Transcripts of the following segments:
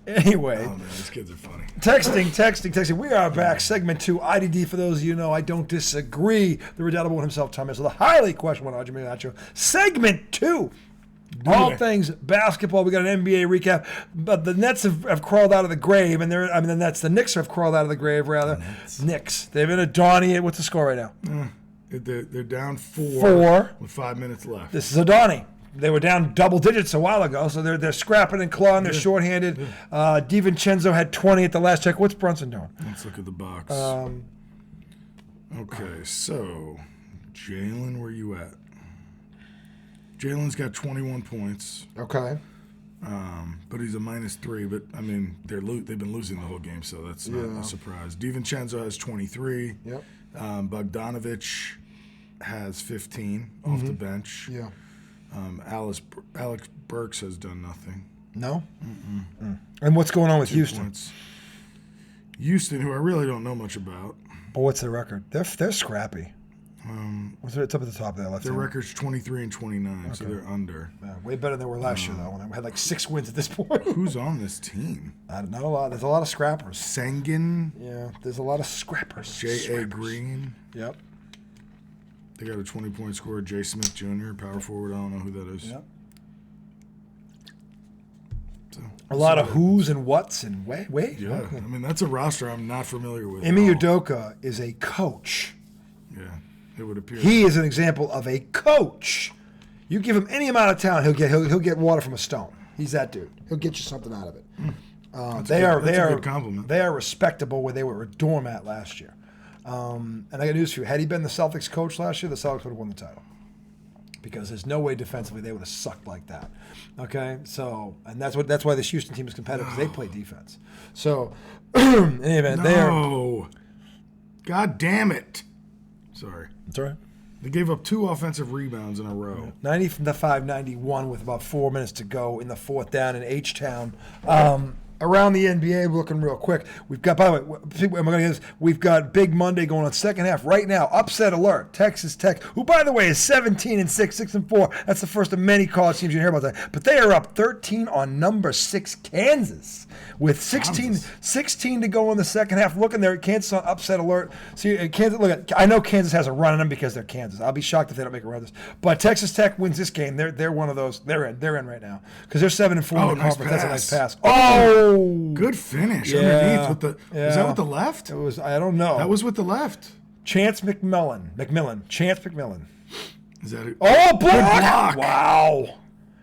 Anyway. Oh, man, these kids are funny. Texting. We are back. Segment 2, IDD. For those of you who know, I don't disagree. The redoubtable one himself, Tom Izzo, the highly questionable Audrey Nacho. Segment 2. All things basketball. We got an NBA recap. But the Nets have crawled out of the grave, and the Knicks have crawled out of the grave, rather. Knicks. They've been a Donnie. What's the score right now? They're down 4 with 5 minutes left. This is a Donnie. They were down double digits a while ago, so they're scrapping and clawing. They're shorthanded. DiVincenzo had 20 at the last check. What's Brunson doing? Let's look at the box. Okay, so Jalen, where you at? Jalen's got 21 points. Okay. But he's a -3. But I mean, they've been losing the whole game, so that's not a surprise. DiVincenzo has 23. Yep. Bogdanovich has 15 off the bench. Yeah. Alex Burks has done nothing. No? And what's going on with Houston? Points. Houston, who I really don't know much about. But what's their record? They're scrappy. It's up at the top of that left. Their record's 23-29, so they're under. Yeah, way better than they were last year, though, when they had like 6 wins at this point. Who's on this team? I don't know. There's a lot of scrappers. Sengun. Yeah, there's a lot of scrappers. J.A. Green. Yep. They got a 20-point scorer, Jay Smith Jr., power forward. I don't know who that is. Yep. So, a lot of who's and what's and wait. Yeah, okay. I mean, that's a roster I'm not familiar with. Emi Udoka is a coach. Yeah, it would appear. He is an example of a coach. You give him any amount of talent, he'll get water from a stone. He's that dude. He'll get you something out of it. That's a good compliment. They are respectable where they were a doormat last year. And I got news for you. Had he been the Celtics coach last year, the Celtics would have won the title. Because there's no way defensively they would have sucked like that. Okay? So, and that's why this Houston team is competitive, because they play defense. So, in any event, they are. God damn it. Sorry. That's all right. They gave up 2 offensive rebounds in a row. 95-91 with about 4 minutes to go in the fourth down in H-Town. Around the NBA, we're looking real quick. We've got, by the way, we've got Big Monday going on second half right now. Upset alert. Texas Tech, who, by the way, is 17-6, 6-4. That's the first of many college teams you hear about that. But they are up 13 on number 6 Kansas with 16 to go in the second half. Looking there at Kansas on upset alert. See, Kansas. I know Kansas has a run on them because they're Kansas. I'll be shocked if they don't make a run this. But Texas Tech wins this game. They're one of those. They're in right now because they're 7-4 in the conference. That's a nice pass. Oh. Good finish underneath with the. Was that with the left? It was. I don't know. That was with the left. Chance McMillan. Chance McMillan. Is that it? Oh, block! Good block! Wow.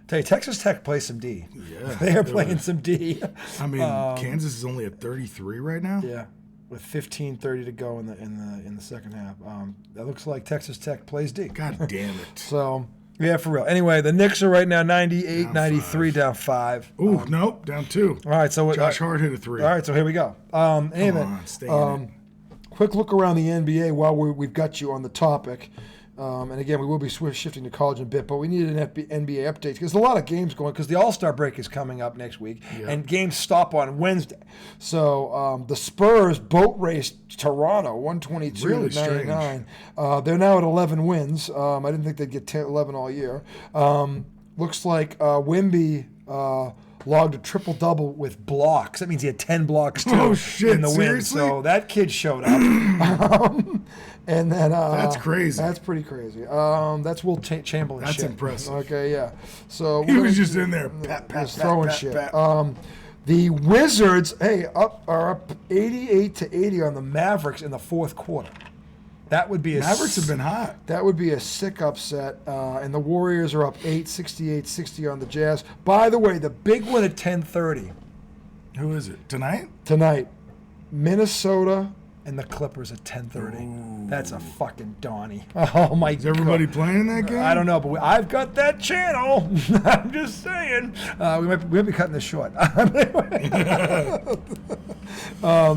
Tell you, Texas Tech plays some D. Yeah, they are playing some D. I mean, Kansas is only at 33 right now. Yeah, with 15:30 to go in the second half. That looks like Texas Tech plays D. God damn it. So. Yeah, for real. Anyway, the Knicks are right now 98-93, down 5. Ooh, nope, down 2. All right, so Josh Hart hit a 3. All right, so here we go. Quick look around the NBA while we've got you on the topic. And again, we will be shifting to college in a bit, but we need an NBA update because there's a lot of games going because the All-Star break is coming up next week, and games stop on Wednesday. So the Spurs boat raced Toronto 122-99. They're now at 11 wins. I didn't think they'd get 11 all year. Looks like Wemby logged a triple-double with blocks. That means he had 10 blocks, too, in the win. So that kid showed up. And then that's crazy. That's pretty crazy. That's Will Chamberlain. That's shit. impressive. Okay, yeah. So he was just in there, throwing shit. The Wizards, are up 88-80 on the Mavericks in the fourth quarter. That would be Mavericks have been hot. That would be a sick upset. And the Warriors are up 68-60 on the Jazz. By the way, the big one at 10:30. Who is it? Tonight, Minnesota and the Clippers at 10:30. That's a fucking Donnie. Oh, my God. Is everybody playing that game? I don't know, but I've got that channel. I'm just saying. We might be cutting this short. But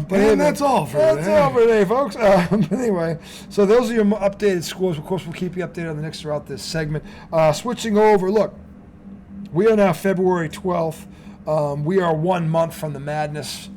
that's all for today. That's all for today, folks. But anyway, so those are your updated scores. Of course, we'll keep you updated on the Knicks throughout this segment. Switching over, look, we are now February 12th. We are 1 month from the madness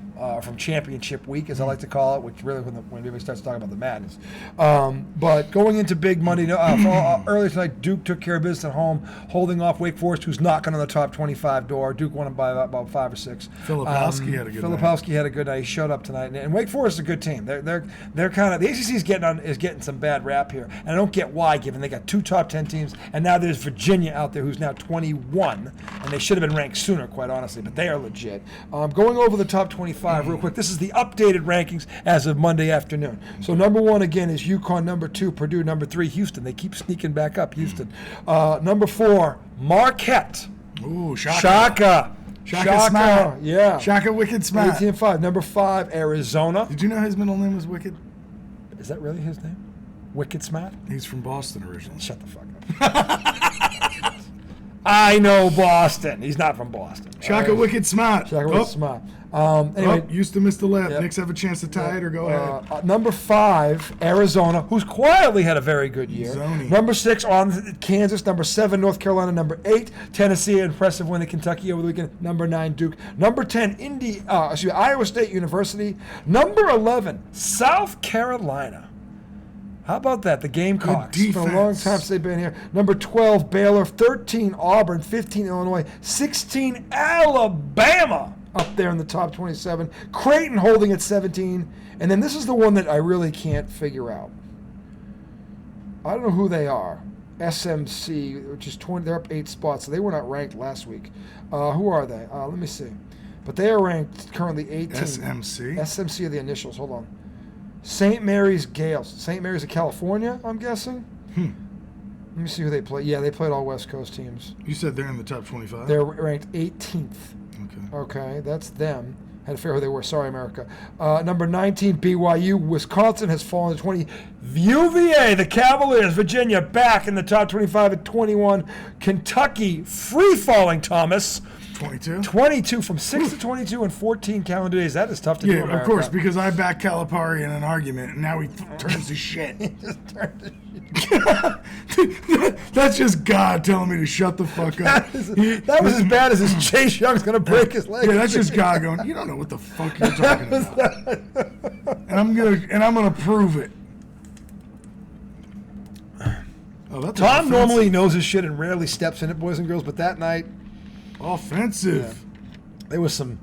from championship week, as I like to call it, which really when everybody starts talking about the madness. But going into big Monday, earlier tonight, Duke took care of business at home, holding off Wake Forest, who's knocking on the top 25 door. Duke won by about 5 or 6. Filipowski had a good night. Filipowski had a good night. He showed up tonight, and Wake Forest is a good team. They're kind of, the ACC is getting some bad rap here, and I don't get why, given they got 2 top 10 teams, and now there's Virginia out there who's now 21, and they should have been ranked sooner, quite honestly, but they are legit. Going over the top 25 real quick. This is the updated rankings as of Monday afternoon. So number 1 again is UConn. Number 2 Purdue. Number 3 Houston. They keep sneaking back up. Houston. Number 4 Marquette. Ooh, Shaka. Smart. Yeah. Shaka Wicked Smart. 18-5. Number 5 Arizona. Did you know his middle name was Wicked? Is that really his name? Wicked Smart? He's from Boston originally. Shut the fuck up. I know Boston. He's not from Boston. Shaka Wicked Smart. Shaka Wicked Smart. Anyway, used to miss the left. Yep. Knicks have a chance to tie it or go ahead. Number 5, Arizona, who's quietly had a very good year. Zony. Number 6, on Kansas. Number 7, North Carolina. Number 8, Tennessee, impressive win at Kentucky over the weekend. Number 9, Duke. Number 10, Iowa State University. Number 11, South Carolina. How about that? The Gamecocks. Good For a long defense. time since they've been here. Number 12, Baylor. 13, Auburn. 15, Illinois. 16, Alabama. Up there in the top 27. Creighton holding at 17. And then this is the one that I really can't figure out. I don't know who they are. SMC, which is 20. They're up 8 spots. So they were not ranked last week. Who are they? Let me see. But they are ranked currently 18. SMC? SMC are the initials. Hold on. St. Mary's Gales. St. Mary's of California, I'm guessing. Let me see who they play. Yeah, they played all West Coast teams. You said they're in the top 25? They're ranked 18th. Okay. Okay, that's them. Had to figure who they were. Sorry, America. Number 19, BYU. Wisconsin has fallen to 20. UVA, the Cavaliers, Virginia, back in the top 25 at 21. Kentucky, free-falling, Thomas. 22? 22, from 6 to 22 in 14 calendar days. That is tough to do, Yeah, America. of course, because I backed Calipari in an argument, and now he turns to shit. He just turned to That's just God telling me to shut the fuck up. That was as bad as his Chase Young's going to break his leg. Yeah, that's just God going, you don't know what the fuck you're talking about. And I'm gonna prove it. Oh, that's Tom offensive. normally knows his shit and rarely steps in it, boys and girls, but that night Offensive. there was something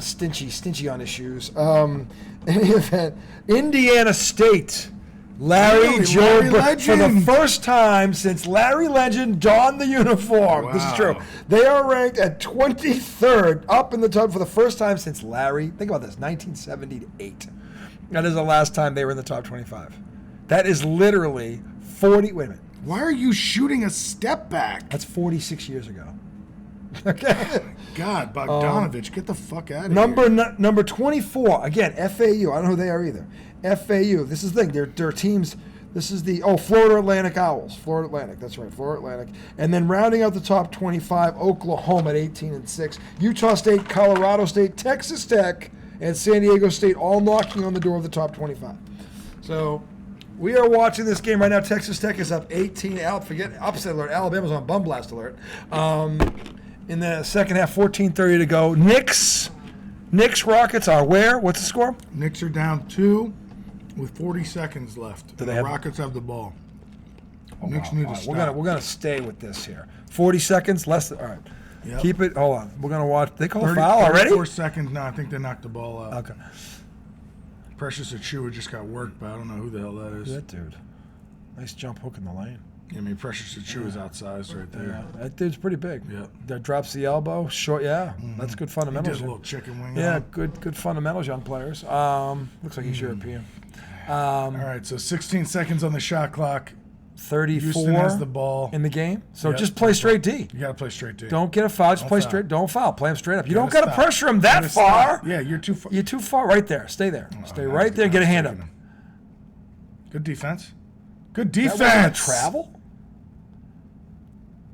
stingy on his shoes. In any event, Indiana State. Larry Joe for the first time since Larry Legend donned the uniform. Wow. This is true. They are ranked at 23rd, up in the top for the first time since Larry. Think about this, 1978. That is the last time they were in the top 25. That is literally 40. Wait a minute. Why are you shooting a step back? That's 46 years ago. Okay. God, Bogdanovich, get the fuck out of here. Number 24, again, FAU. I don't know who they are either. FAU. This is the thing. Their teams. This is the Florida Atlantic Owls. Florida Atlantic. That's right, Florida Atlantic. And then rounding out the top 25, Oklahoma at 18-6, Utah State, Colorado State, Texas Tech, and San Diego State all knocking on the door of the top 25. So we are watching this game right now. Texas Tech is up 18. Forget upset alert. Alabama's on bum blast alert. In the second half, 14:30 to go. Knicks Rockets are where? What's the score? Knicks are down 2 with 40 seconds left. Do they the have- Rockets have the ball. Oh, Knicks wow. need All to right, stop. We're gonna stay with this here. 40 seconds, less than. All right. Yep. Keep it. Hold on. We're gonna watch. They call 30, foul already. 34 seconds. No, I think they knocked the ball out. Okay. Precious Achua just got worked, but I don't know who the hell that is. That dude. Nice jump hook in the lane. I mean, Precious Achua is outsized right there. Yeah, that dude's pretty big. Yep. That drops the elbow. Short. Yeah. That's good He fundamentals. did a little chicken wing. Yeah. on. Good fundamentals, young players. Looks like he's European. All right, so 16 seconds on the shot clock. 34 Houston has the ball. in the game. So Yep. just play straight D. You got to play straight D. Don't get a foul. Just Don't play foul. straight. Don't foul. Play him straight up. You Gotta don't got to stop. pressure him that Gotta far. stop. Yeah, you're too far. You're too far. Right there. Stay there. Stay right there and get a hand up. Good defense. Good That defense. wasn't a travel?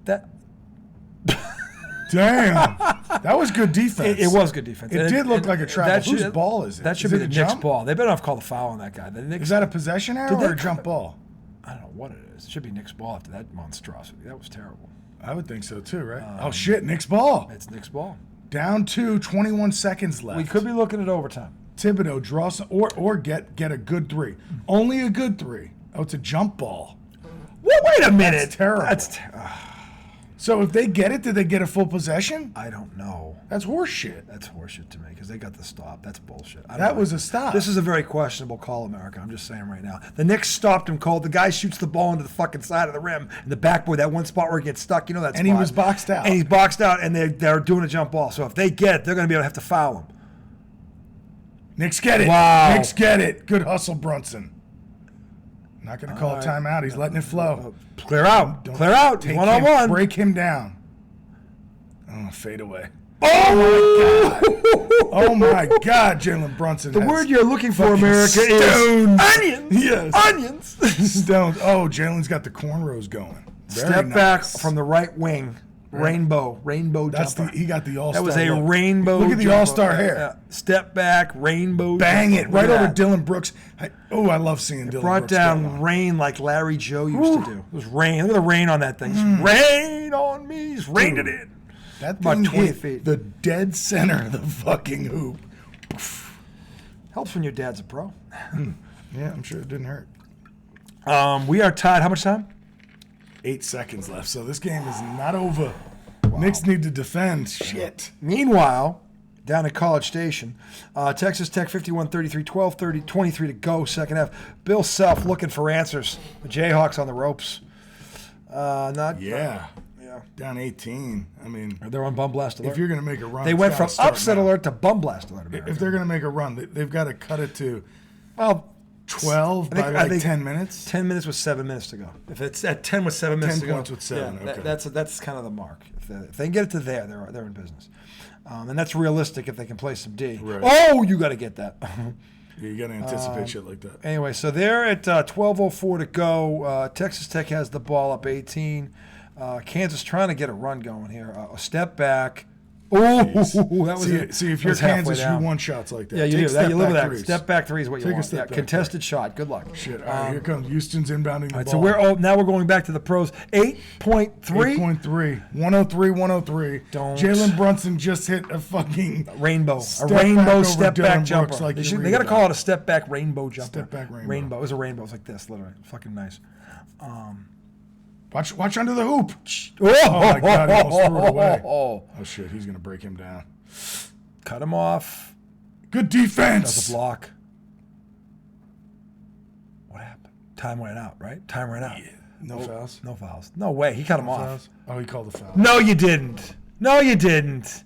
That Damn. That was good defense. it was good defense. It did look like a travel. that Whose ball is it? That should Is be it the a Knicks jump? ball. They better not call the foul on that guy. The Knicks. Is that a possession arrow Did they or a jump ball? I don't know what it is. It should be Knicks ball after that monstrosity. That was terrible. I would think so too, right? Oh shit, Nick's ball. It's Knicks ball. Down 2, 21 seconds left. We could be looking at overtime. Thibodeau draw some, or get a good 3. Only a good 3. Oh, it's a jump ball. Well, wait a minute. That's terrible. So if they get it, did they get a full possession? I don't know. That's horseshit. That's horseshit to me because they got the stop. That's bullshit. That was a stop. This is a very questionable call, America. I'm just saying right now. The Knicks stopped him cold. The guy shoots the ball into the fucking side of the rim. And the backboard, that one spot where he gets stuck, you know that spot. And he was boxed out. And he's boxed out, and they're doing a jump ball. So if they get it, they're going to be able to have to foul him. Knicks get it. Wow. Knicks get it. Good hustle, Brunson. Not going to call a timeout. He's letting it flow. Clear out. Clear out. Take One-on-one. him, break him down. Oh, fade away. Oh, my God. Oh, my God, Jalen Brunson. The word you're looking for, America, is onions. Yes. Onions. Stones. Oh, Jalen's got the cornrows going. Very Step nice. back from the right wing. Rainbow That's jumper. he got the all-star. That was a look. rainbow. Look at the jumper. all-star hair. Yeah. Step back, rainbow. Bang jumper. it right Look over at that. Dylan Brooks. I love seeing Dylan Brought Brooks. down go on. rain like Larry Joe used to do. It was rain. Look at the rain on that thing. Rain on me. He's rained it in. That About thing 20 hit feet. the dead center of the fucking hoop. Helps when your dad's a pro. Yeah, I'm sure it didn't hurt. We are tied. How much time? 8 seconds left, so this game is not over. Knicks need to defend. Shit. Meanwhile, down at College Station, Texas Tech 51-33, 12-30, 23 to go, second half. Bill Self looking for answers. The Jayhawks on the ropes. Yeah. Yeah. Down 18. I mean, They're on bum blast alert. if you're going to make a run, They it's went gotta from start upset now. alert to bum blast alert. America. If they're going to make a run, they've got to cut it to Well, 12 I by think 10 minutes. 10 minutes with 7 minutes to go. If it's at 10 with 7 minutes 10 to go. points with 7, yeah, okay. that's kind of the mark. If they can get it to there, they're in business. And that's realistic if they can play some D. Right. Oh, you got to get that. Yeah, you got to anticipate shit like that. Anyway, so they're at 12:04 to go. Texas Tech has the ball up 18. Kansas trying to get a run going here. A step back. Oh, that was it. See, if That you're was halfway Kansas, you down. want shots like that. Yeah, you Take do. step You live with back that. threes. Step back threes is what you Take a want. step Yeah, back contested shot. Good luck. Shit. All right, here comes Houston's inbounding the All right, ball. so now we're going back to the pros. 8.3. 8.3. 103, 103. Don't. Jalen Brunson just hit a fucking Rainbow. Step A rainbow back over step Dylan back jumper. Brooks like they you got read to call about. it a step back rainbow jumper. Step back rainbow. Rainbow. It was a rainbow. It's like this, literally. Fucking nice. Watch under the hoop. Oh, my God, he almost threw it away. Oh, Oh, shit, he's going to break him down. cut him off. Good defense. That's a block. What happened? Time ran out, right? Time ran out. Yeah. No fouls. No fouls. No way. He cut him off. Fouls? Oh, he called the foul. No, you didn't. No, you didn't.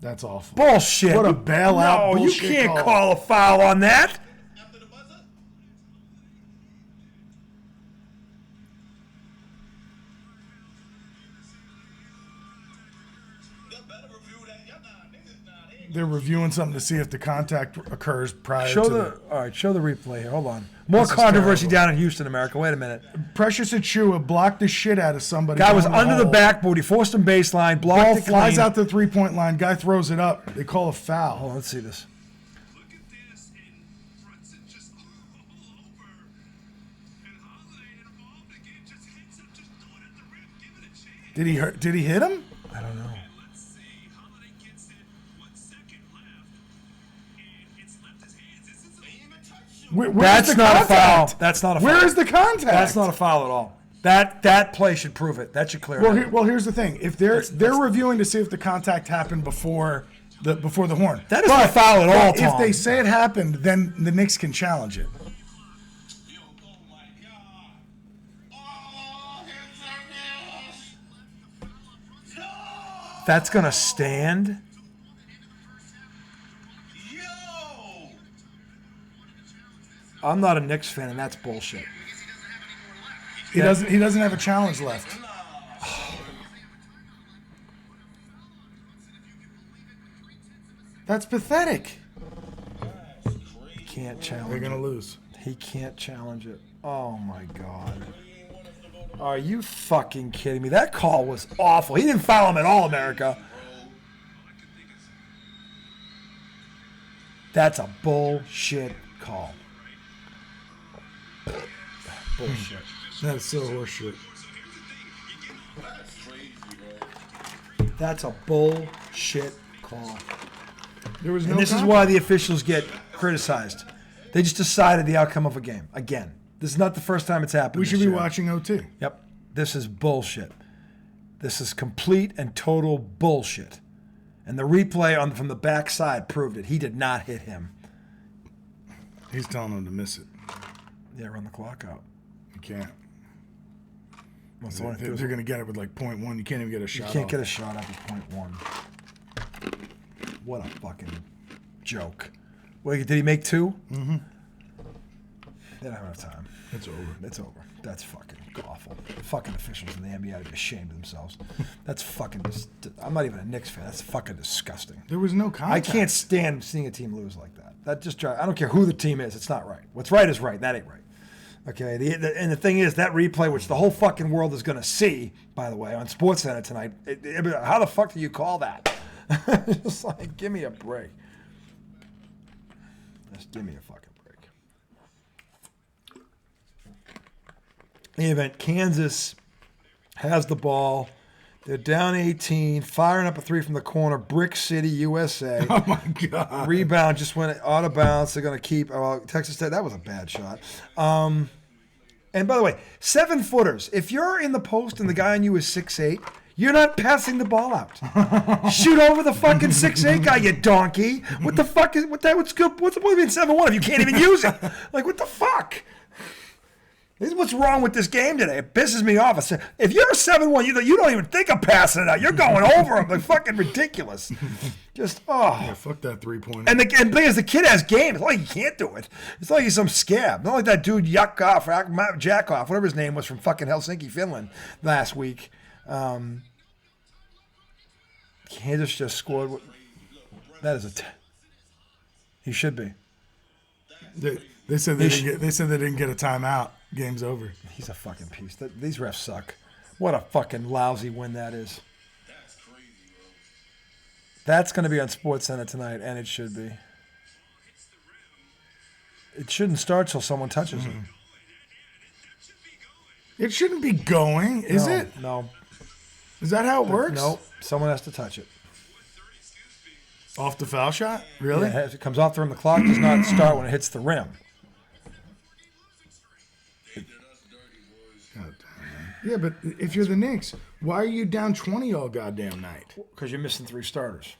That's awful. Bullshit. What a bailout No, bullshit you can't call. call a foul on that. After the buzzer? Y'all better review that. Y'all niggas, they ain't They're reviewing something to see if the contact occurs prior Show to the replay here. Hold on. More This is controversy terrible. down in Houston, America. Wait a minute. Precious Achua blocked the shit out of somebody. Guy was down under the hole. backboard. He forced him baseline. Ball Blocked it flies clean. out the three-point line. Guy throws it up. They call a foul. Hold on, let's see this. Look at this, and Brunson just all over. And Holiday involved again, just hits him, just throw it at the rim, give it a chance. Did he hit him? I don't know. Let's see, Holiday gets it, 1 second left, and it's left his hands. This is a even touch. Where's That's the not a foul. contact? That's not a foul. Where is the contact? That's not a foul at all. That play should prove it. That should clear Well, it. here's the thing. If they're reviewing to see if the contact happened before the horn. That is not a foul at all, But if Tom. they say it happened, then the Knicks can challenge it. Yo, oh my God. Oh, hands are there. No! That's gonna stand. Yo! I'm not a Knicks fan, and that's bullshit. He doesn't have a challenge left. That's pathetic. He can't challenge. They're it. gonna lose. He can't challenge it. Oh my God. Are you fucking kidding me? That call was awful. He didn't foul him at all, America. That's a bullshit call. Bullshit. That's so horseshit. That's a bullshit shit call. There was no. And this is why the officials get criticized. They just decided the outcome of a game. Again, this is not the first time it's happened. We should this be year. watching OT. Yep. This is bullshit. This is complete and total bullshit. And the replay from the backside proved it. He did not hit him. He's telling him to miss it. Yeah, run the clock out. You can't. What's the one? They're going to get it with like 0.1. You can't even get a shot. You can't off. get a shot out of .1. What a fucking joke. Wait, did he make 2? Mm-hmm. They don't have enough time. It's over. It's over. That's fucking awful. The fucking officials in the NBA ought to be ashamed of themselves. That's fucking. I'm not even a Knicks fan. That's fucking disgusting. There was no I contact. can't stand seeing a team lose like that. That just drives. I don't care who the team is. It's not right. What's right is right. That ain't right. Okay. And the thing is, that replay, which the whole fucking world is going to see, by the way, on SportsCenter tonight. How the fuck do you call that? Just like, give me a break. Just give me a fucking break. In the event, Kansas has the ball. They're down 18, firing up a 3 from the corner. Brick City, USA. Oh, my God. Rebound just went out of bounds. They're going to keep Texas State. That was a bad shot. And by the way, 7-footers. If you're in the post and the guy on you is 6'8", you're not passing the ball out. Shoot over the fucking 6'8" guy, you donkey. What the fuck is what's good? What's the point of being 7'1" if you can't even use it? Like, what the fuck? This is what's wrong with this game today. It pisses me off. If you're a 7'1", you don't even think of passing it out. You're going over them. Like, fucking ridiculous. Just, Yeah, fuck that 3-pointer. And the thing is, the kid has game. It's not like he can't do it. It's not like he's some scab. Not like that dude Jackoff, whatever his name was, from fucking Helsinki, Finland, last week. Kansas just scored. That is he should be. They said they didn't get a timeout. Game's over. He's a fucking piece. These refs suck. What a fucking lousy win that is. That's crazy, bro. That's going to be on SportsCenter tonight, and it should be. It shouldn't start till someone touches it. It shouldn't be going, is it? No. Is that how it works? No. Someone has to touch it. Off the foul shot? Really? Yeah, if it comes off the rim, the clock does not start when it hits the rim. God damn. Yeah, but if you're the Knicks, why are you down 20 all goddamn night? Because you're missing 3 starters.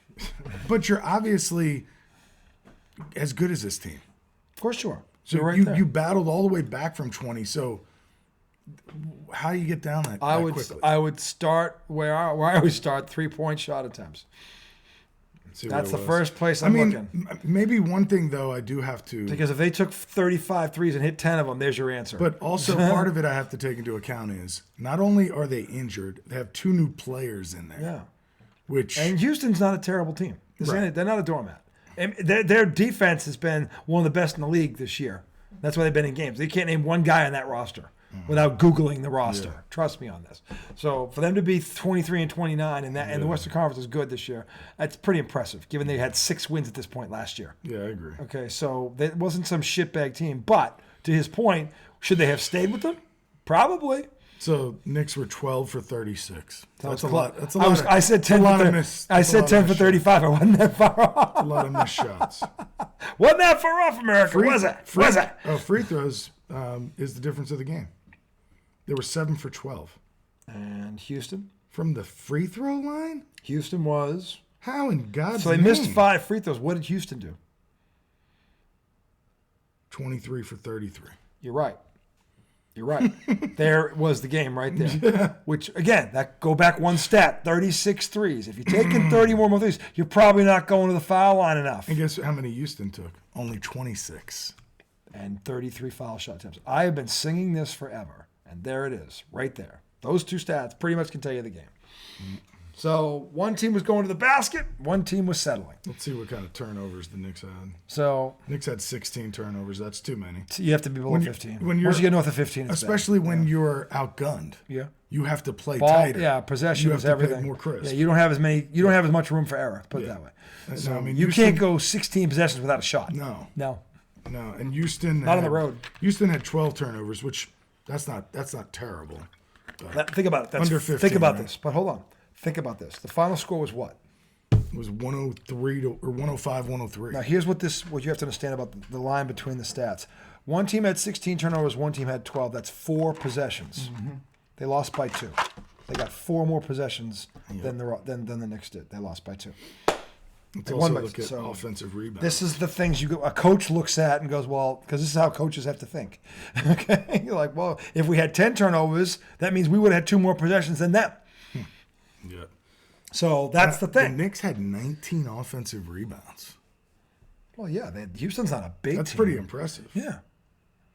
But you're obviously as good as this team. Of course you are. So You're right you, there. you battled all the way back from 20. So how do you get down that quickly? I would start where I always start, 3-point shot attempts. See what That's it the was. first place I I'm mean, looking. maybe one thing, though, I do have to. Because if they took 35 threes and hit 10 of them, there's your answer. But also part of it I have to take into account is not only are they injured, they have 2 new players in there. yeah. Which And Houston's not a terrible team. Right. They're not a doormat. And their defense has been one of the best in the league this year. That's why they've been in games. They can't name one guy on that roster without Googling the roster. Yeah. Trust me on this. So for them to be 23 and 29 and the Western Conference is good this year, that's pretty impressive, given they had 6 wins at this point last year. yeah, I agree. Okay, so it wasn't some shitbag team. But to his point, should they have stayed with them? Probably. So Knicks were 12 for 36. That's a was lot. close. That's a lot. I said 10 lot for of 30. miss. I that's a said lot 10 of for miss 35. I wasn't that far off. shots. A lot of missed shots. Wasn't that far off, America? Was it? Was it? Free throws is the difference of the game. They were 7 for 12 And Houston? from the free throw line. Houston was. How in God's So they name? missed 5 free throws. What did Houston do? 23 for 33. You're right. You're right. There was the game right there. Which, again, that go back one stat, 36 threes. If you're taking 30 more threes, you're probably not going to the foul line enough. And guess how many Houston took? Only 26. And 33 foul shot attempts. I have been singing this forever. And there it is, right there. Those 2 stats pretty much can tell you the game. So one team was going to the basket, one team was settling. Let's see what kind of turnovers the Knicks had. So Knicks had 16 turnovers. That's too many. you have to be below When you- 15. when you're- Once you get north of 15, it's Especially bad. when you're outgunned. Yeah. You have to play Ball, tighter. yeah, possession You have is to play everything. more crisp. Yeah, you don't have as much room for error. Put it Yeah. that way. And So I mean, you Houston- can't go 16 possessions without a shot. No, No. no. And Houston Not on the road. Houston had 12 turnovers, which that's not terrible. Think about it. That's, Under 15, think about right? this. But hold on. Think about this. The final score was what? It was 103 or 105, 103. Now, here's what you have to understand about the line between the stats. One team had 16 turnovers, one team had 12. That's 4 possessions. Mm-hmm. They lost by 2. They got 4 more possessions than the Knicks did. They lost by 2. Let's They also won by- look at so offensive rebounds. This is the things a coach looks at and goes, well, because this is how coaches have to think. Okay, you're like, well, if we had 10 turnovers, that means we would have had 2 more possessions than them. Yeah. So that's the thing. The Knicks had 19 offensive rebounds. Well, yeah, Houston's not a big That's team. pretty impressive. Yeah.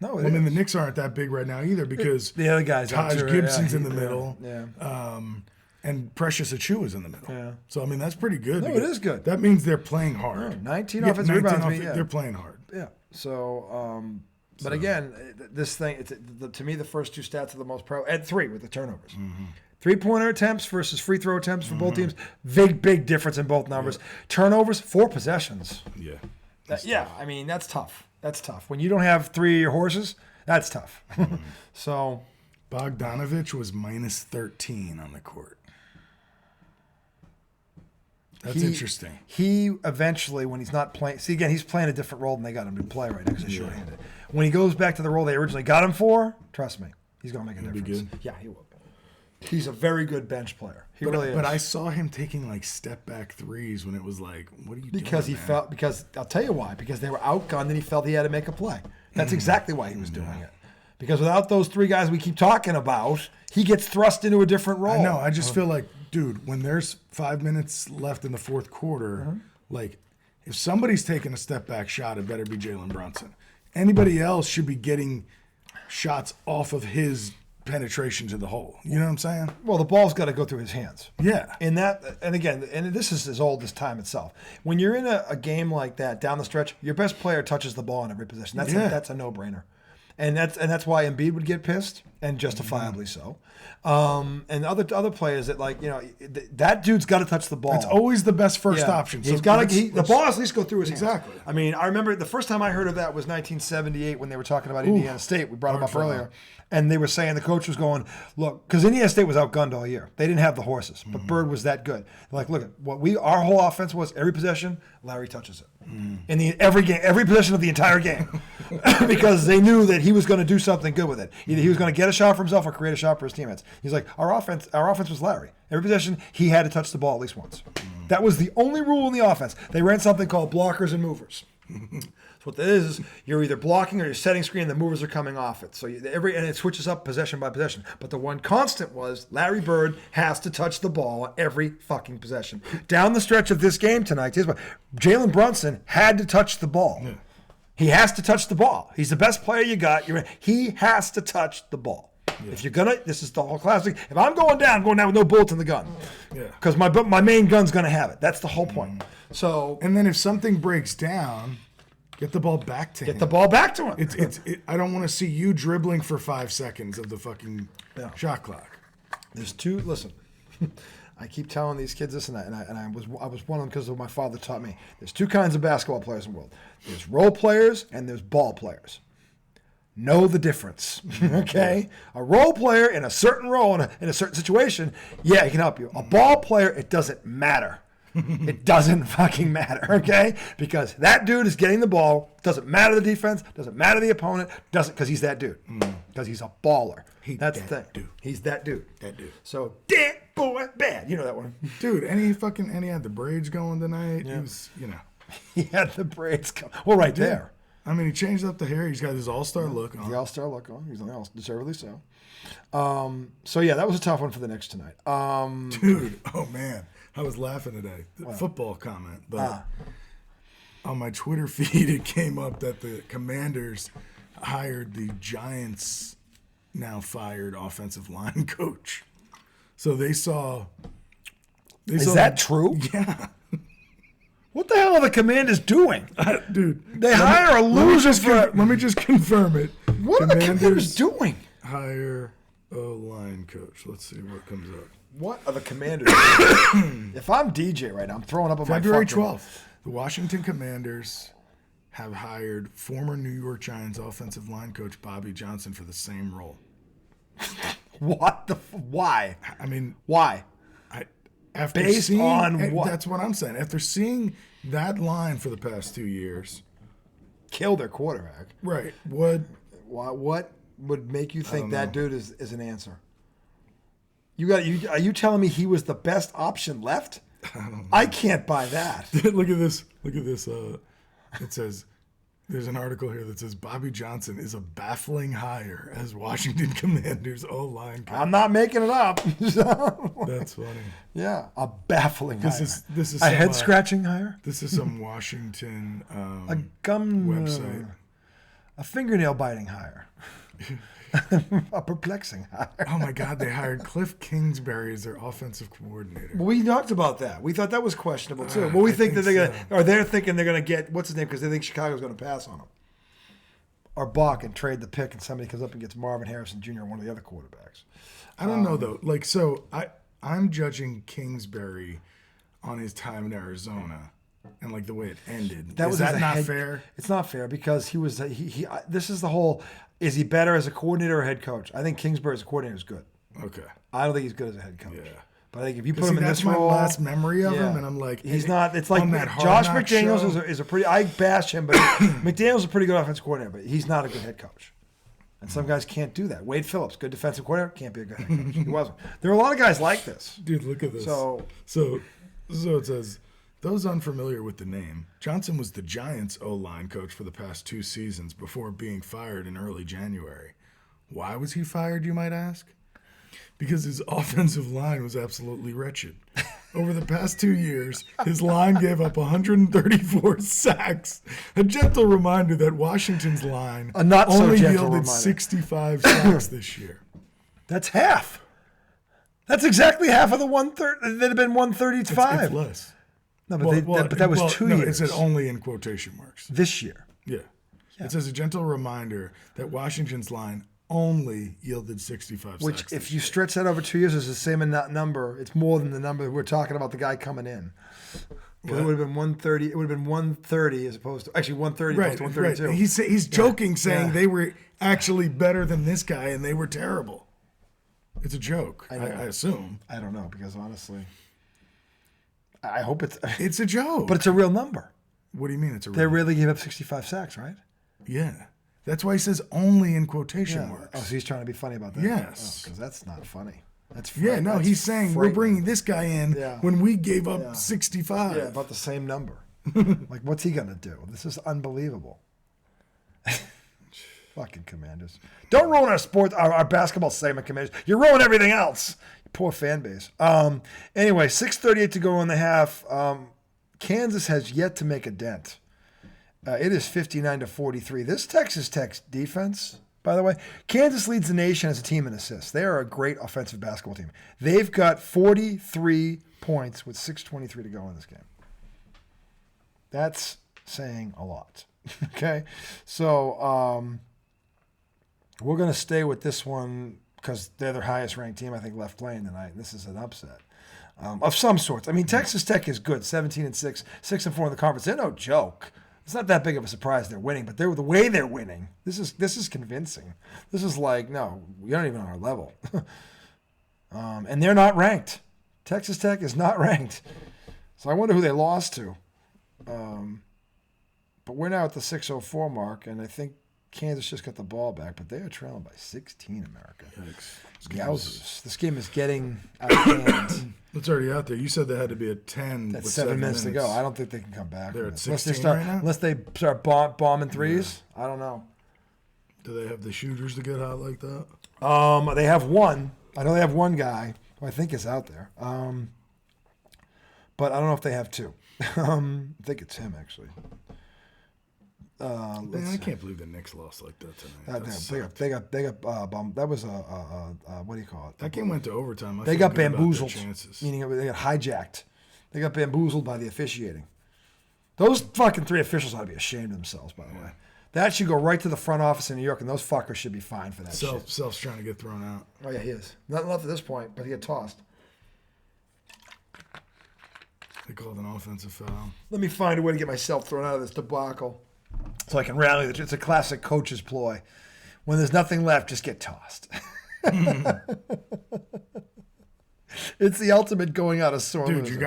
No, I mean, the Knicks aren't that big right now either because the other guys, Taj Gibson's in the yeah, middle. Yeah. And Precious Achua is in the middle. Yeah. So, I mean, that's pretty good. No, it because is good. That means they're playing hard. 19 offensive rebounds. They're playing hard. Yeah. So, but again, this thing, to me, the first 2 stats are the most pro, and 3 with the turnovers. Mm-hmm. 3-pointer attempts versus free throw attempts for both teams. Big difference in both numbers. Turnovers, 4 possessions. Yeah. Yeah, I mean, that's tough. That's tough. When you don't have 3 of your horses, that's tough. So, Bogdanovich was minus 13 on the court. That's interesting. He eventually, when he's not playing, see again, he's playing a different role than they got him to play right now because he's shorthanded. When he goes back to the role they originally got him for, trust me, he's going to make a difference. Be good. Yeah, he will. He's a very good bench player. He really is. But I saw him taking like step back threes when it was like, what are you doing? Because because I'll tell you why. Because they were outgunned and he felt he had to make a play. That's exactly why he was doing it. Because without those 3 guys we keep talking about, he gets thrust into a different role. I know. I just feel like, dude, when there's 5 minutes left in the fourth quarter, like if somebody's taking a step back shot, it better be Jalen Brunson. Anybody else should be getting shots off of his penetration to the hole. You know what I'm saying? Well, the ball's got to go through his hands. Yeah. And again, this is as old as time itself. When you're in a game like that down the stretch, your best player touches the ball in every possession. That's a no-brainer. And that's why Embiid would get pissed, and justifiably so. And other players that dude's got to touch the ball. It's always the best first option. So He's got to. The ball has at least go through his hands. Exactly. I mean, I remember the first time I heard of that was 1978 when they were talking about Indiana State. We brought them up earlier. And they were saying the coach was going, look, because Indiana State was outgunned all year. They didn't have the horses, but Bird was that good. They're like, look, our whole offense was every possession, Larry touches it. In every possession of the entire game, because they knew that he was going to do something good with it. Either he was going to get a shot for himself or create a shot for his teammates. He's like, our offense was Larry. Every possession, he had to touch the ball at least once. That was the only rule in the offense. They ran something called blockers and movers. So what that is you're either blocking or you're setting screen, and the movers are coming off it. So and it switches up possession by possession. But the one constant was Larry Bird has to touch the ball every fucking possession. Down the stretch of this game tonight, Jalen Brunson had to touch the ball. Yeah. He has to touch the ball. He's the best player you got. He has to touch the ball. Yeah. If you're this is the whole classic. If I'm going down with no bullets in the gun. Yeah. Because my main gun's gonna have it. That's the whole point. So. And then if something breaks down, get the ball back to him. Get the ball back to him. I don't want to see you dribbling for 5 seconds of the fucking shot clock. There's 2. Listen, I keep telling these kids this, and I was one of them because of my father taught me. There's 2 kinds of basketball players in the world. There's role players and there's ball players. Know the difference, okay? A role player in a certain role in a certain situation, he can help you. A ball player, it doesn't matter. It doesn't fucking matter, okay? Because that dude is getting the ball. Doesn't matter the defense. Doesn't matter the opponent. Doesn't because he's that dude. Because he's a baller. That's the thing. Dude. He's that dude. That dude. So dead boy bad. You know that one, dude. And he had the braids going tonight. Yeah. He was, he had the braids going. Well, right there. I mean, he changed up the hair. He's got his all-star look on. The all-star look on. He's on the deservedly so. So yeah, that was a tough one for the Knicks tonight. Dude, oh man. I was laughing today. Football comment, but on my Twitter feed it came up that the Commanders hired the Giants' now fired offensive line coach. So they saw. Is that true? Yeah. What the hell are the Commanders doing? Dude. They hire a loser let me just confirm it. What are the Commanders doing? Hire a line coach. Let's see what comes up. What are the Commanders doing? If I'm DJ right now, I'm throwing up on my February 12th. The Washington Commanders have hired former New York Giants offensive line coach Bobby Johnson for the same role. What the? Why? I mean, why? After Based on what? That's what I'm saying. After seeing that line for the past 2 years, Kill their quarterback. right? What would make you think that dude is an answer? Are you telling me he was the best option left? I can't buy that. Look at this. Look at this. It says, there's an article here that says Bobby Johnson is a baffling hire as Washington Commanders O-line coach. I'm not making it up. That's funny. Yeah, a baffling hire. This is a some, head scratching hire. This is some Washington A gum website. A fingernail biting hire. A perplexing hire. Oh my God! They hired Cliff Kingsbury as their offensive coordinator. Well, we talked about that. We thought that was questionable too. But we think that they're thinking they're gonna get what's his name because they think Chicago's gonna pass on him, or balk and trade the pick, and somebody comes up and gets Marvin Harrison Jr. or one of the other quarterbacks. I don't know though. Like, so I'm judging Kingsbury on his time in Arizona and like the way it ended. Is that not fair? It's not fair because he was he. This is the whole. Is he better as a coordinator or head coach? I think Kingsbury as a coordinator is good. Okay. I don't think he's good as a head coach. Yeah. But I think if you put him in that's this my role, last memory of him, and I'm like, he's not. It's like on that Hard Josh Knocks McDaniels show. is a pretty. I bash him, but McDaniels is a pretty good offensive coordinator, but he's not a good head coach. And some guys can't do that. Wade Phillips, good defensive coordinator, can't be a good head coach. He wasn't. There are a lot of guys like this. Dude, look at this. So it says, those unfamiliar with the name, Johnson was the Giants' O-line coach for the past 2 seasons before being fired in early January. Why was he fired, you might ask? Because his offensive line was absolutely wretched. Over the past 2 years, his line gave up 134 sacks. A gentle reminder that Washington's line A not so only gentle yielded reminder. 65 sacks this year. that's half. That's exactly half of the 130. That'd have been 135. It's less. No, but that was 2 years. It said only in quotation marks. This year. Yeah. It says a gentle reminder that Washington's line only yielded 65 Which, sacks. if you stretch that over 2 years, is the same number. It's more than the number we're talking about. The guy coming in, because it would have been 130. It would have been 130 as opposed to 130 right, opposed to 132. right. He's joking, saying Yeah. they were actually better than this guy, and they were terrible. It's a joke, I assume. I don't know because honestly, I hope it's. It's a joke. But it's a real number. What do you mean it's a real? They really gave up 65 sacks, right? Yeah. That's why he says only in quotation Yeah. marks. Oh, so he's trying to be funny about that. Yes. Because that's not funny. That's Yeah, no, that's he's saying we're frightening. bringing this guy in Yeah. when we gave up 65. Yeah, about the same number. Like, what's he gonna do? This is unbelievable. Fucking Commanders! Don't ruin our sports, our basketball segment, Commanders. You ruin everything else. Poor fan base. Anyway, 6:38 to go in the half. Kansas has yet to make a dent. It is 59-43. This Texas Tech defense, by the way, Kansas leads the nation as a team in assists. They are a great offensive basketball team. They've got 43 points with 6:23 to go in this game. That's saying a lot. Okay, so we're going to stay with this one because they're the highest ranked team I think left playing tonight. And this is an upset of some sorts. I mean, Texas Tech is good, 17-6, 6-4 in the conference. They're no joke. It's not that big of a surprise they're winning, but the way they're winning, this is convincing. This is like, no, you're not even on our level. And they're not ranked. Texas Tech is not ranked. So I wonder who they lost to. But we're now at the 6:04 mark, and I think Kansas just got the ball back, but they are trailing by 16, America. Yikes. This game is getting out of hand. It's already out there. You said they had to be at 10 That's with 7 minutes to go. I don't think they can come back. They're from at this. 16 right now? Unless they start bombing threes. Yeah. I don't know. Do they have the shooters to get hot like that? They have one. I know they have one guy who I think is out there. But I don't know if they have two. I think it's him, actually. Man, I can't believe the Knicks lost like that tonight. They got bombed. That was what do you call it? That game went to overtime. They got bamboozled, chances. meaning they got hijacked. They got bamboozled by the officiating. Those fucking 3 officials ought to be ashamed of themselves, by the way. That should go right to the front office in New York, and those fuckers should be fined for that shit. Self's trying to get thrown out. Oh, yeah, he is. Not at this point, but he got tossed. They called an offensive foul. Let me find a way to get myself thrown out of this debacle so I can rally. It's a classic coach's ploy. When there's nothing left, just get tossed. It's the ultimate going out of sore Dude, loser. you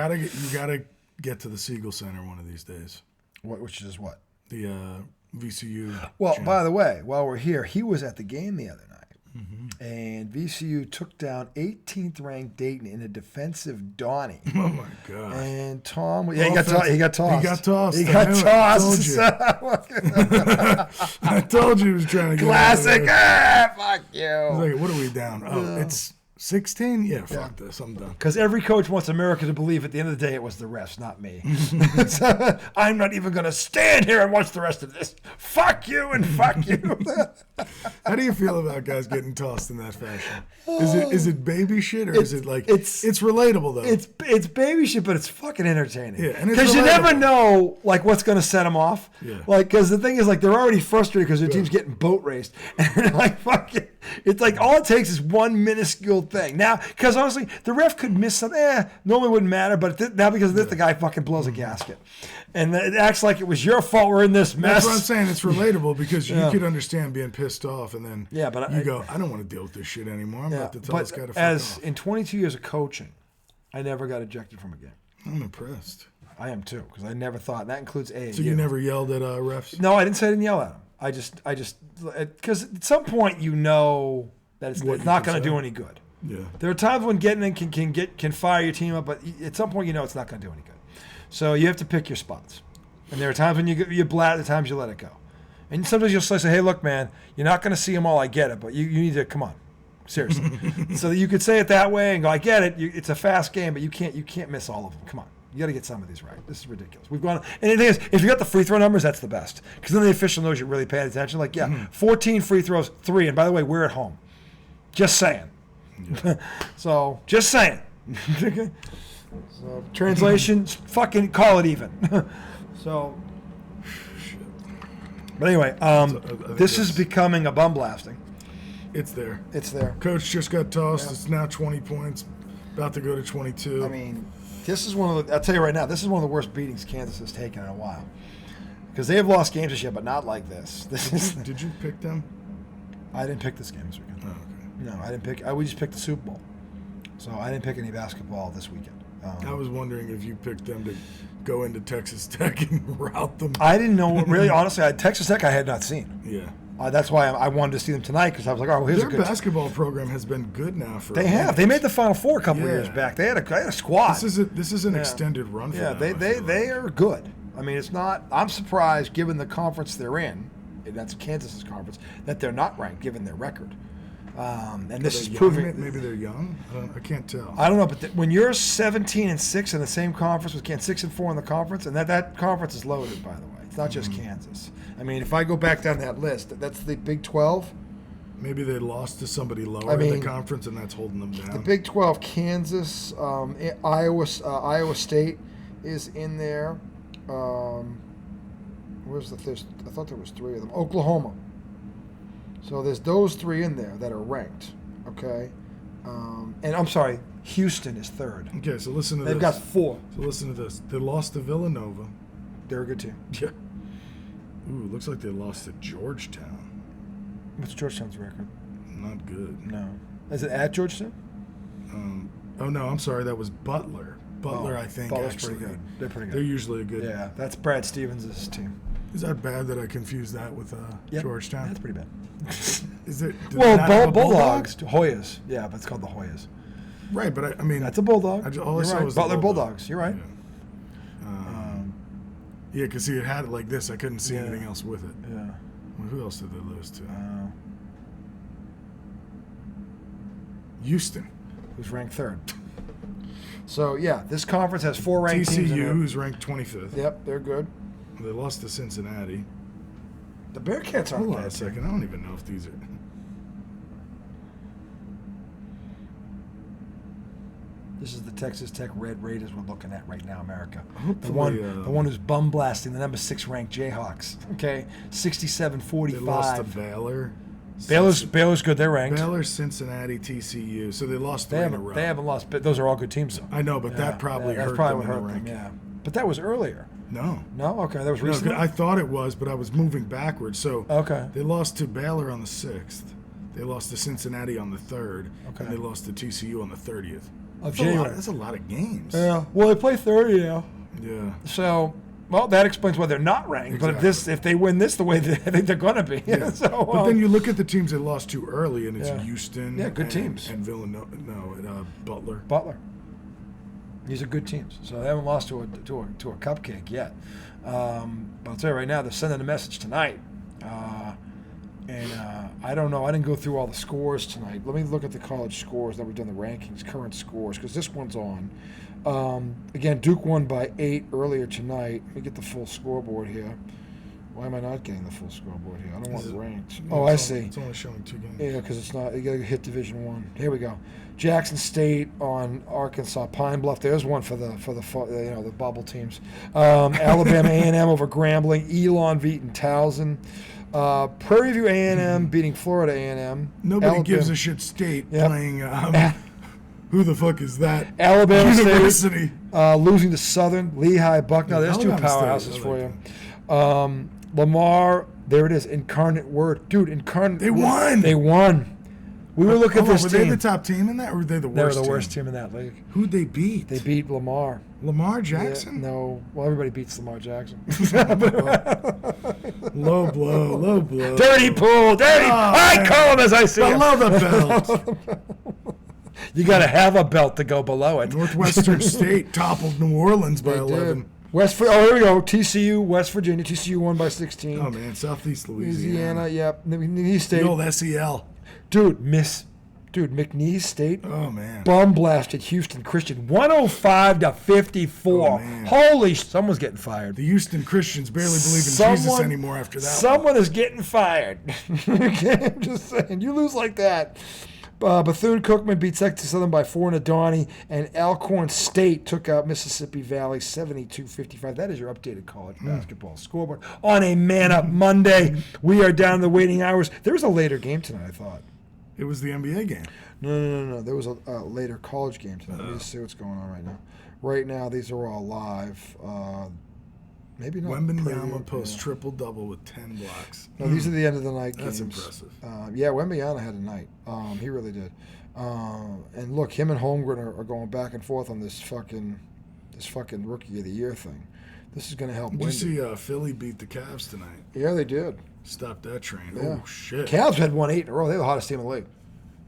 gotta get to the Siegel Center one of these days. Which is what? The VCU. Well, gym. by the way, while we're here, he was at the game the other night. And VCU took down 18th ranked Dayton in a defensive Donnie. Oh my god! And Tom, he got tossed. He got tossed. He I got knew it. tossed. I told you he was trying to get Classic. Out of Fuck you. there. I was like, what are we down? Oh, it's 16. Yeah, fuck this. I'm done. Because every coach wants America to believe at the end of the day it was the refs, not me. So, I'm not even going to stand here and watch the rest of this. Fuck you and fuck you. How do you feel about guys getting tossed in that fashion? Is it baby shit or is it like it's relatable though? It's baby shit, but it's fucking entertaining. Yeah, and it's because you never relatable. know like what's going to set them off. Yeah. Like because the thing is like they're already frustrated because their team's getting boat raced, and like fuck it. It's like all it takes is one minuscule thing. Now, because honestly, the ref could miss something. Normally wouldn't matter, but now because of this, the guy fucking blows a gasket, and it acts like it was your fault. We're in this mess. That's what I'm saying. It's relatable because you could understand being pissed off, and then but you go, I don't want to deal with this shit anymore. I'm about to tell this guy to fuck off. In 22 years of coaching, I never got ejected from a game. I'm impressed. I am too, because I never thought, and that includes A. So you never yelled at refs? No, I didn't say I didn't yell at him. I just, because at some point you know that it's not going to do any good. Yeah. There are times when getting in can fire your team up, but at some point you know it's not going to do any good. So you have to pick your spots. And there are times when you blat, the times you let it go. And sometimes you'll say, hey, look, man, you're not going to see them all. I get it, but you need to come on. Seriously. So you could say it that way and go, I get it. It's a fast game, but you can't miss all of them. Come on. You got to get some of these right. This is ridiculous. We've gone, and the thing is, if you got the free throw numbers, that's the best. Because then the official knows you're really paying attention. Like, 14 free throws, 3. And by the way, we're at home. Just saying. Yeah. So, just saying. So, translation, fucking call it even. So, but anyway, this is becoming a bum blasting. It's there. It's there. Coach just got tossed. Yeah. It's now 20 points, about to go to 22. I mean, this is I'll tell you right now, this is one of the worst beatings Kansas has taken in a while. Because they have lost games this year, but not like this. Did you pick them? I didn't pick this game this weekend. Oh, okay. No, I didn't pick. We just picked the Super Bowl. So I didn't pick any basketball this weekend. I was wondering if you picked them to go into Texas Tech and rout them. I didn't know. Really, honestly, Texas Tech I had not seen. Yeah. That's why I wanted to see them tonight because I was like, oh, well, here's their a good basketball program has been good now for. They have. They made the Final Four a couple of years back. They had a squad. This is an extended run for them. They are good. I mean, it's not. I'm surprised given the conference they're in, and that's Kansas's conference, that they're not ranked given their record. And this is proving. Maybe they're young. I can't tell. I don't know, but when you're 17-6 in the same conference with Kansas, 6-4 in the conference, and that conference is loaded, by the way. It's not just Kansas. I mean, if I go back down that list, that's the Big 12. Maybe they lost to somebody lower in the conference, and that's holding them down. The Big 12, Kansas, Iowa State is in there. Where's the fifth? I thought there was 3 of them. Oklahoma. So there's those 3 in there that are ranked, okay? And I'm sorry, Houston is 3rd. Okay, so listen to this. They've got 4. So listen to this. They lost to Villanova. They're a good team. Yeah. Ooh, looks like they lost to Georgetown. What's Georgetown's record? Not good. No. Is it at Georgetown? Oh, no, I'm sorry. That was Butler. Butler, I think, Butler's actually. pretty good. They're pretty good. They're usually a good. Yeah, that's Brad Stevens' team. Is that bad that I confused that with Georgetown? That's pretty bad. Is it? Bulldogs. Hoyas. Yeah, but it's called the Hoyas. Right, but I mean. That's a Bulldog. All I saw was Butler the Bulldogs. You're right. Yeah, because he had it like this. I couldn't see anything else with it. Yeah. Well, who else did they lose to? Houston. Who's ranked 3rd. So, yeah, this conference has 4 ranked teams. TCU, who's ranked 25th. Yep, they're good. They lost to Cincinnati. The Bearcats aren't Hold on bad. a second. I don't even know if these are. This is the Texas Tech Red Raiders we're looking at right now, America. The Hopefully, one who's bum blasting the number 6 ranked Jayhawks. Okay, 67-45. They lost to Baylor. Baylor's good. They're ranked. Baylor, Cincinnati, TCU. So they lost 3 in a row. They haven't lost, but those are all good teams, though. I know, but that probably hurt them in the ranking. Yeah, but that was earlier. No. No? Okay, that was recently? No, I thought it was, but I was moving backwards. So okay. They lost to Baylor on the 6th. They lost to Cincinnati on the 3rd. Okay. And they lost to TCU on the 30th. of January. That's a lot of games. Yeah. Well, they play 30 now. Yeah. So, well, that explains why they're not ranked. Exactly. But if they win this the way I think they're going to be. Yeah. So, but then you look at the teams they lost to early, and it's Yeah. Houston. Yeah, good and, teams. And Villanova. No, Butler. These are good teams. So they haven't lost to a cupcake yet. But I'll tell you right now, they're sending a message tonight. I don't know. I didn't go through all the scores tonight. Let me look at the college scores. Now we've done the rankings, current scores, because this one's on. Again, Duke won by 8 earlier tonight. Let me get the full scoreboard here. Why am I not getting the full scoreboard here? I don't want it ranked. No, I see. It's only showing 2 games. Yeah, because it's not. You got to hit Division One. Here we go. Jackson State on Arkansas. Pine Bluff. There's one for the bubble teams. Alabama A&M over Grambling. Elon beating Towson. Prairie View A&M beating Florida A&M. Nobody Alabama, gives a shit. State Yep. playing. Who the fuck is that? Alabama University. State losing to Southern. Lehigh, Bucknell. There's 2 Alabama State, powerhouses I for like you. Lamar. There it is. Incarnate Word, dude. Incarnate. They won. They won. We were looking at this were team. they the top team in that, or were they the worst? They were the worst team in that league. Who'd they beat? They beat Lamar. Lamar Jackson. Yeah, no, well, everybody beats Lamar Jackson. Low blow. Dirty pool, dirty. I man. call him as I see him. Below the belt. You got to have a belt to go below it. Northwestern State toppled New Orleans by They 11. did. Here we go. TCU, West Virginia. TCU won by 16. Oh man, Southeast Louisiana, Louisiana. yep. McNeese State. The old SEL. Dude, McNeese State. Oh man. Bum blasted Houston Christian 105-54. Oh, man. Holy, someone's getting fired. The Houston Christians barely believe in Jesus anymore after that. Someone is getting fired. Okay, I'm just saying. You lose like that. Bethune-Cookman beat Texas Southern by 4 in a Donnie, and Alcorn State took out Mississippi Valley 72-55. That is your updated college basketball scoreboard. On a Man-Up Monday, we are down the waiting hours. There was a later game tonight, I thought. It was the NBA game. No. There was a later college game tonight. Let me just see what's going on right now. Right now, these are all live. Maybe not. Wembanyama posts triple-double with 10 blocks. No, these are the end of the night games. That's impressive. Yeah, Wembanyama had a night. He really did. And look, him and Holmgren are going back and forth on this fucking Rookie of the Year thing. This is going to help. Did you see Philly beat the Cavs tonight? Yeah, they did. Stop that train. Yeah. Oh, shit. Cavs had won 8 in a row. They were the hottest team in the league.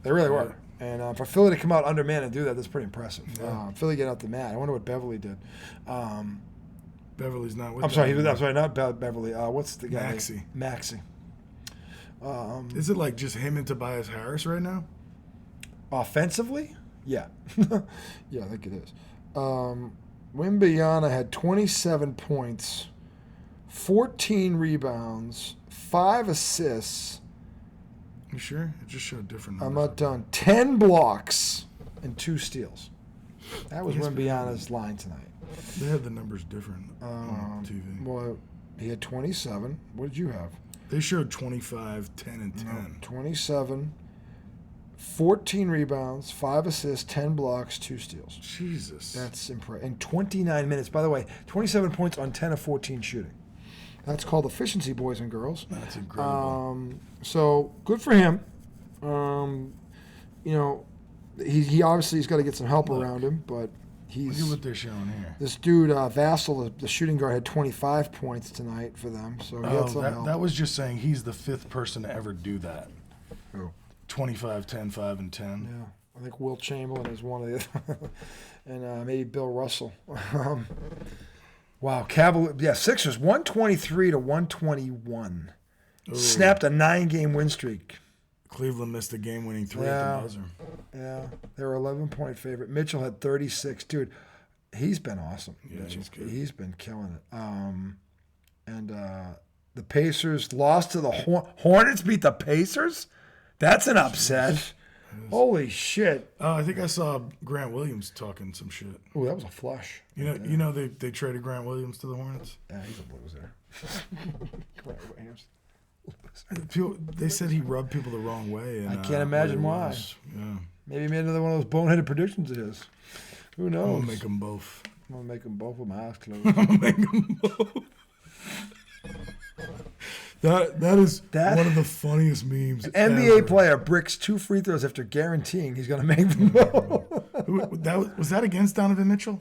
They really were. And for Philly to come out undermanned and do that, that's pretty impressive. Yeah. Philly get out the mat. I wonder what Beverly did. Beverly's not with I'm sorry, not Beverly. What's the guy? Maxey. Maxey. Is it like just him and Tobias Harris right now? Offensively? Yeah. Yeah, I think it is. Wembanyama had 27 points, 14 rebounds, 5 assists. You sure? It just showed different I'm numbers. not done. 10 blocks and 2 steals. That was Wembanyama's line tonight. They had the numbers different on TV. Well, he had 27. What did you have? They showed 25, 10, and 10. 27, 14 rebounds, 5 assists, 10 blocks, 2 steals. Jesus. That's impressive. In 29 minutes. By the way, 27 points on 10 of 14 shooting. That's called efficiency, boys and girls. That's incredible. So good for him. He obviously he's got to get some help around him, but Look at what they're showing here. this dude Vassell, the shooting guard, had 25 points tonight for them. So he had some help. That was just saying he's the 5th person to ever do that. Who? 25, 10, 5, and 10. Yeah, I think Will Chamberlain is one of the, and maybe Bill Russell. Wow, Sixers 123-121. Ooh. Snapped a 9-game win streak. Cleveland missed a game-winning 3 at the buzzer. Yeah, they were 11-point favorite. Mitchell had 36. Dude, he's been awesome. Yeah, he's good. He's been killing it. The Pacers lost to the Hornets. Beat the Pacers. That's an upset. Holy shit! I think I saw Grant Williams talking some shit. Oh, that was a flush. You know they traded Grant Williams to the Hornets. Yeah, he's a loser. Grant Williams. They said he rubbed people the wrong way. And, I can't imagine why. Yeah. Maybe he made another one of those boneheaded predictions of his. Who knows? I'm gonna make them both. I'm gonna make them both with my eyes closed. I'm gonna make them both. That is one of the funniest memes. NBA ever. player bricks 2 free throws after guaranteeing he's going to make them both. Was that against Donovan Mitchell?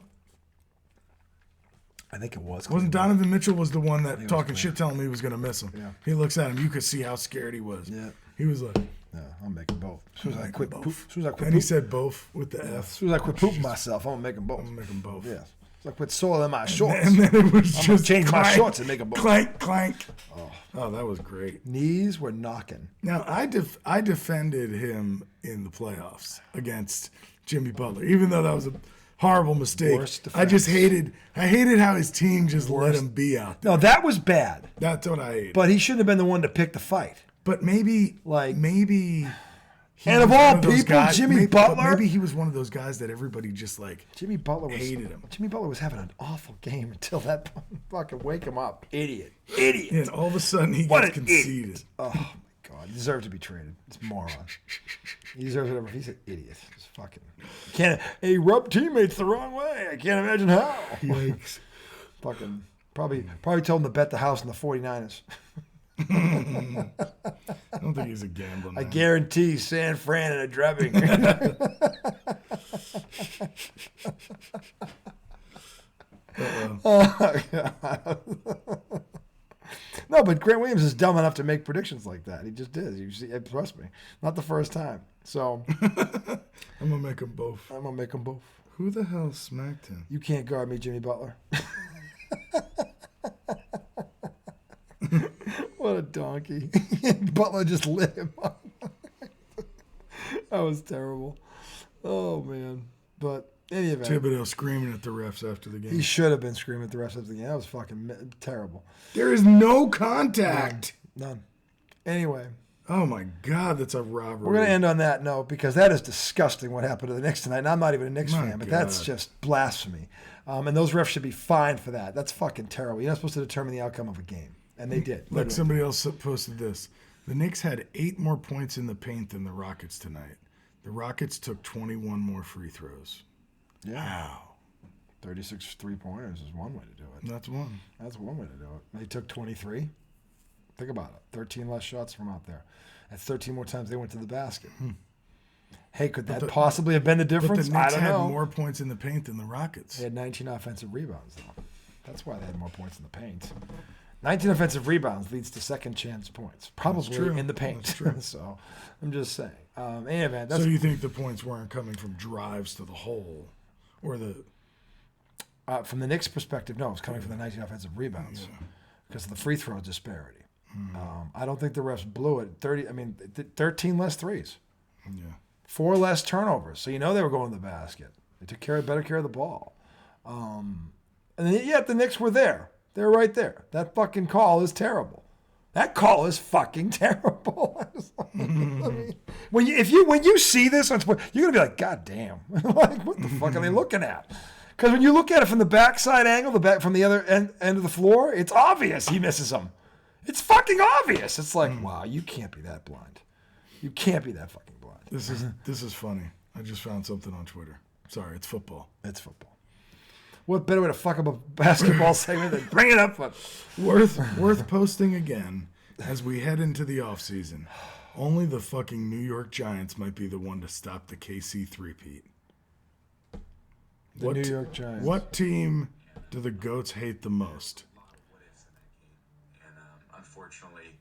I think it was. Wasn't Donovan Mitchell was the one that talking Cleveland. shit, telling me he was going to miss him? Yeah. He looks at him. You could see how scared he was. Yeah. He was like, Yeah, I'm making both. As soon as I quit, both. as soon as I quit, And he said both with the as F. soon as I quit pooping myself, I'm gonna make them both. I'm gonna make them both. Yeah. As I quit soiling my shorts. And then it was I'm gonna just change my clank, shorts and make them both. Clank, clank. Oh, that was great. Knees were knocking. Now, I defended him in the playoffs against Jimmy Butler, even though that was a horrible mistake. Worst I just defense. hated how his team just let him be out there. No, that was bad. That's what I hated. But he shouldn't have been the one to pick the fight. But maybe he And of was all one those people, guys- Jimmy but Butler? Maybe he was one of those guys that everybody just like Jimmy Butler hated him. Jimmy Butler was having an awful game until that fucking wake him up. Idiot. And all of a sudden he What gets an conceded. idiot. Oh my God. He deserved to be traded. It's moron. He deserves whatever. He's an idiot. Just fucking can't. He rubbed teammates the wrong way. I can't imagine how. Yikes. Fucking probably told him to bet the house in the 49ers. I don't think he's a gambling I man. guarantee San Fran and a drubbing. Oh, God. No, but Grant Williams is dumb enough to make predictions like that. He just did. You see, trust me, not the first time. So I'm gonna make them both. I'm gonna make them both. Who the hell smacked him? You can't guard me, Jimmy Butler. What a donkey! Butler just lit him up. That was terrible. Oh man! But any event, Thibodeau screaming at the refs after the game. he should have been screaming at the rest of the game. That was fucking terrible. There is no contact. None. Anyway, Oh my God, that's a robbery. we're going to end on that note because that is disgusting what happened to the Knicks tonight. And I'm not even a Knicks My fan, but that's God. just blasphemy. And those refs should be fined for that. That's fucking terrible. You're not supposed to determine the outcome of a game. And they did. Look, literally. somebody else posted this. The Knicks had 8 more points in the paint than the Rockets tonight. The Rockets took 21 more free throws. Yeah. Wow. 36 3-pointers is one way to do it. That's one. That's one way to do it. They took 23. Think about it. 13 less shots from out there. That's 13 more times they went to the basket. Hey, could that possibly have been the But the difference? I Knicks don't had know. more points in the paint than the Rockets. They had 19 offensive rebounds, though. That's why they had more points in the paint. 19 offensive rebounds leads to second chance points, probably true. in the paint. That's true. So I'm just saying. Anyway, that's So you think the points weren't coming from drives to the hole? Or the... from the Knicks' perspective, no, it's coming from the 19 offensive rebounds because of the free throw disparity. I don't think the refs blew it. 13 less threes, Yeah. 4 less turnovers. So you know they were going to the basket. They took better care of the ball. And then, yet the Knicks were there. They're right there. That fucking call is terrible. That call is fucking terrible. I mean, when you see this on sport, you're gonna be like, God damn, like what the fuck are they looking at? Because when you look at it from the backside angle, from the other end of the floor, it's obvious he misses them. It's fucking obvious. It's like, wow, you can't be that blind. You can't be that fucking blind. This is funny. I just found something on Twitter. Sorry, it's football. It's football. What better way to fuck up a basketball segment than bring it up? Worth posting again as we head into the offseason. Only the fucking New York Giants might be the one to stop the KC three-peat. The New York Giants. What team do the GOATs hate the most? What ifs in that game, and unfortunately,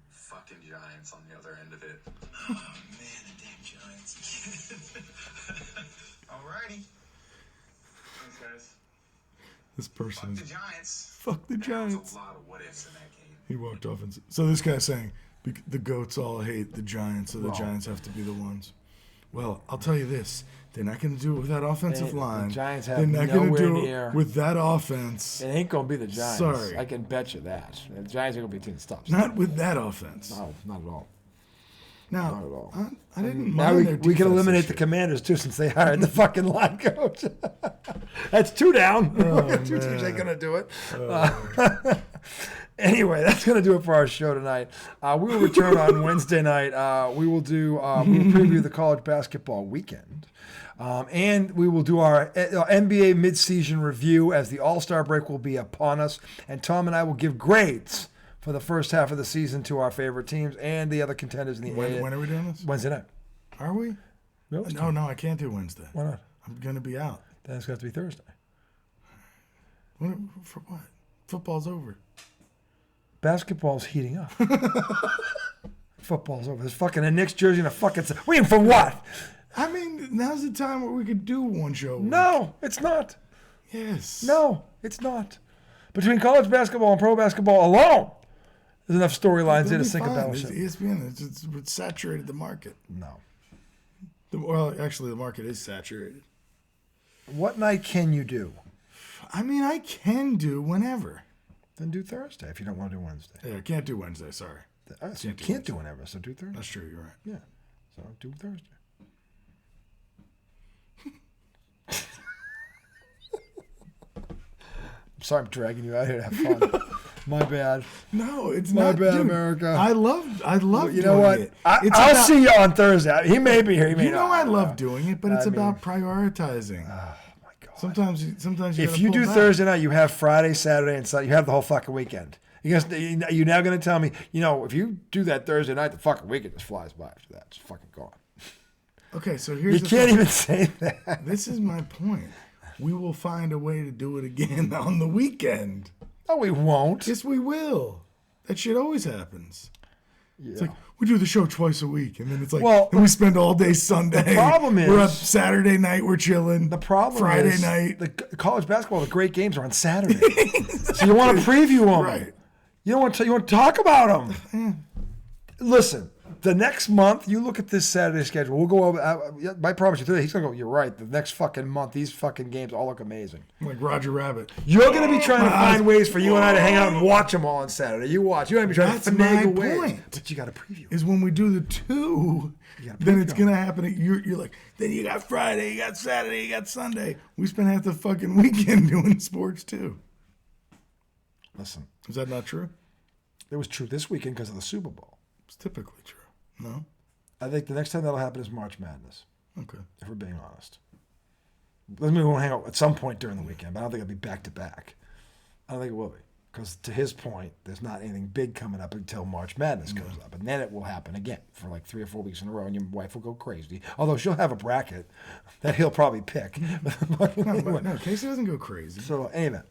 fucking Giants on the other end of it. Oh man, the damn Giants. Alrighty. Thanks, guys. This person Fuck is the Giants. fuck the There was Giants. a lot of what ifs in that game. He walked off and so this guy's saying the GOATs all hate the Giants, so the Giants have to be the ones. Well, I'll tell you this. They're not going to do it with that offensive The line. Giants have They're not gonna nowhere do near. it with that offense. It ain't gonna be the Giants. Sorry. I can bet you that. The Giants are gonna be a team that stops. Not with that offense. No, not at all. Now, Not at all. I didn't Now mind their we can defense eliminate this the year. Commanders too, since they hired the fucking line coach. That's 2 down. Two teams ain't gonna do it. Anyway, that's gonna do it for our show tonight. We will return on Wednesday night. We will preview the college basketball weekend. And we will do our NBA midseason review as the All-Star break will be upon us. And Tom and I will give grades for the first half of the season to our favorite teams and the other contenders in the When are we doing this? Wednesday night. Are we? No, No, I can't do Wednesday. Why not? I'm going to be out. Then it's got to be Thursday. For what? Football's over. Basketball's heating up. Football's over. There's fucking a Knicks jersey and a fucking... Waiting for what? I mean, now's the time where we could do one show. No, it's not. Yes. No, it's not. Between college basketball and pro basketball alone, there's enough storylines there to sink a battleship. It's ESPN. It's saturated the market. No. Well, actually, the market is saturated. What night can you do? I mean, I can do whenever. Then do Thursday if you don't want to do Wednesday. Yeah, I can't do Wednesday. Sorry. So you can't do whenever, so do Thursday. That's true. You're right. Yeah. So do Thursday. I'm sorry I'm dragging you out here to have fun. My bad. No, it's My not. bad, Dude, America. I love. You know what? It. I'll see you on Thursday. He may be here. He may You know not. I love doing it, but it's about prioritizing. Oh my God. Sometimes you. If you do Thursday night, you have Friday, Saturday, and Sunday. You have the whole fucking weekend. You're now going to tell me, if you do that Thursday night, the fucking weekend just flies by after that. It's fucking gone. Okay, so here's You can't even say that. This is my point. We will find a way to do it again on the weekend. No, we won't. Yes, we will. That shit always happens. Yeah. It's like, we do the show twice a week, and then it's like, Well, and we spend all day Sunday. The problem is, we're up Saturday night, we're chilling. The problem Friday is, night. the college basketball, the great games are on Saturday. So you want to preview them. Right. You want to talk about them. Listen, the next month, you look at this Saturday schedule. We'll go over. I promise you today, he's going to go, you're right. The next fucking month, these fucking games all look amazing. Like Roger Rabbit. You're going to be trying to find ways for you and I to hang out and watch them all on Saturday. You watch. You're going to be trying to finagle ways. Point. But you got to preview. Is when we do the two, then it's going to happen. You're like, then you got Friday, you got Saturday, you got Sunday. We spend half the fucking weekend doing sports too. Listen. Is that not true? It was true this weekend because of the Super Bowl. It's typically true. No? I think the next time that'll happen is March Madness. Okay. If we're being honest. Doesn't mean we won't hang out at some point during the weekend, but I don't think it'll be back to back. I don't think it will be. Because to his point, there's not anything big coming up until March Madness comes up. And then it will happen again for like 3 or 4 weeks in a row, and your wife will go crazy. Although she'll have a bracket that he'll probably pick. No, Casey doesn't go crazy. So anyway.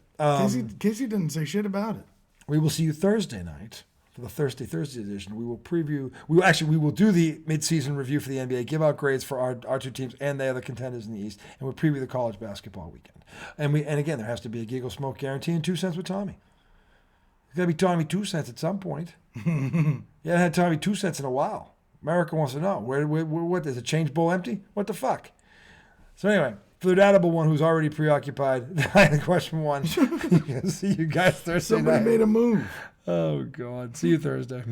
Casey didn't say shit about it. We will see you Thursday night for the Thursday edition. We will preview. We will do the midseason review for the NBA, give out grades for our two teams and the other contenders in the East, and we'll preview the college basketball weekend. And again, there has to be a giggle smoke guarantee and 2 cents with Tommy. It's got to be Tommy 2 cents at some point. You haven't had Tommy 2 cents in a while. America wants to know what is it? Change bowl empty? What the fuck? So anyway. For the doubtable one who's already preoccupied, question 1. See you guys Thursday night. Somebody made a move. Oh, God. See you Thursday.